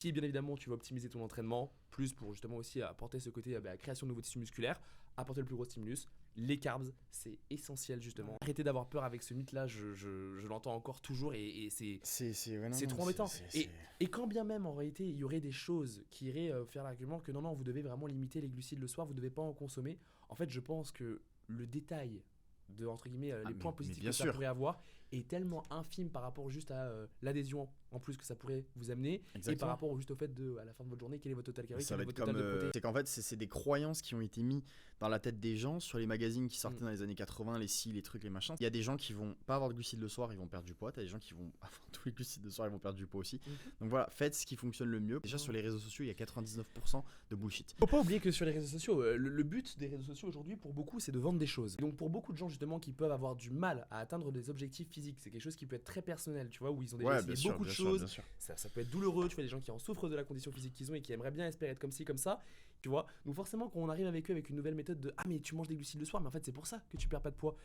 Si bien évidemment tu vas optimiser ton entraînement, plus pour justement aussi apporter ce côté création de nouveaux tissus musculaires, apporter le plus gros stimulus, les carbs, c'est essentiel justement. Arrêtez d'avoir peur avec ce mythe là, je l'entends encore toujours et c'est trop embêtant. Et quand bien même en réalité il y aurait des choses qui iraient faire l'argument que non, vous devez vraiment limiter les glucides le soir, vous devez pas en consommer. En fait, je pense que le détail de entre guillemets les points positifs que ça pourrait avoir est tellement infime par rapport juste à l'adhésion en plus que ça pourrait vous amener. Exactement. Et par rapport juste au fait de à la fin de votre journée quel est votre total calorie, ça va être comme c'est qu'en fait c'est des croyances qui ont été mises dans la tête des gens sur les magazines qui sortaient dans les années 80, les scies, les trucs, les machins. Il y a des gens qui vont pas avoir de glucides le soir, ils vont perdre du poids. T'as des gens qui vont avoir tous les glucides le soir, ils vont perdre du poids aussi. Donc voilà, faites ce qui fonctionne le mieux. Déjà sur les réseaux sociaux il y a 99% de bullshit. Faut pas oublier que sur les réseaux sociaux le but des réseaux sociaux aujourd'hui pour beaucoup c'est de vendre des choses. Donc pour beaucoup de gens justement qui peuvent avoir du mal à atteindre des objectifs physiques, c'est quelque chose qui peut être très personnel, tu vois, où ils ont déjà essayé beaucoup de choses. Ça peut être douloureux, tu vois, des gens qui en souffrent de la condition physique qu'ils ont et qui aimeraient bien espérer être comme ci, comme ça, tu vois. Donc forcément, quand on arrive avec eux avec une nouvelle méthode de ah mais tu manges des glucides le soir, mais en fait c'est pour ça que tu perds pas de poids.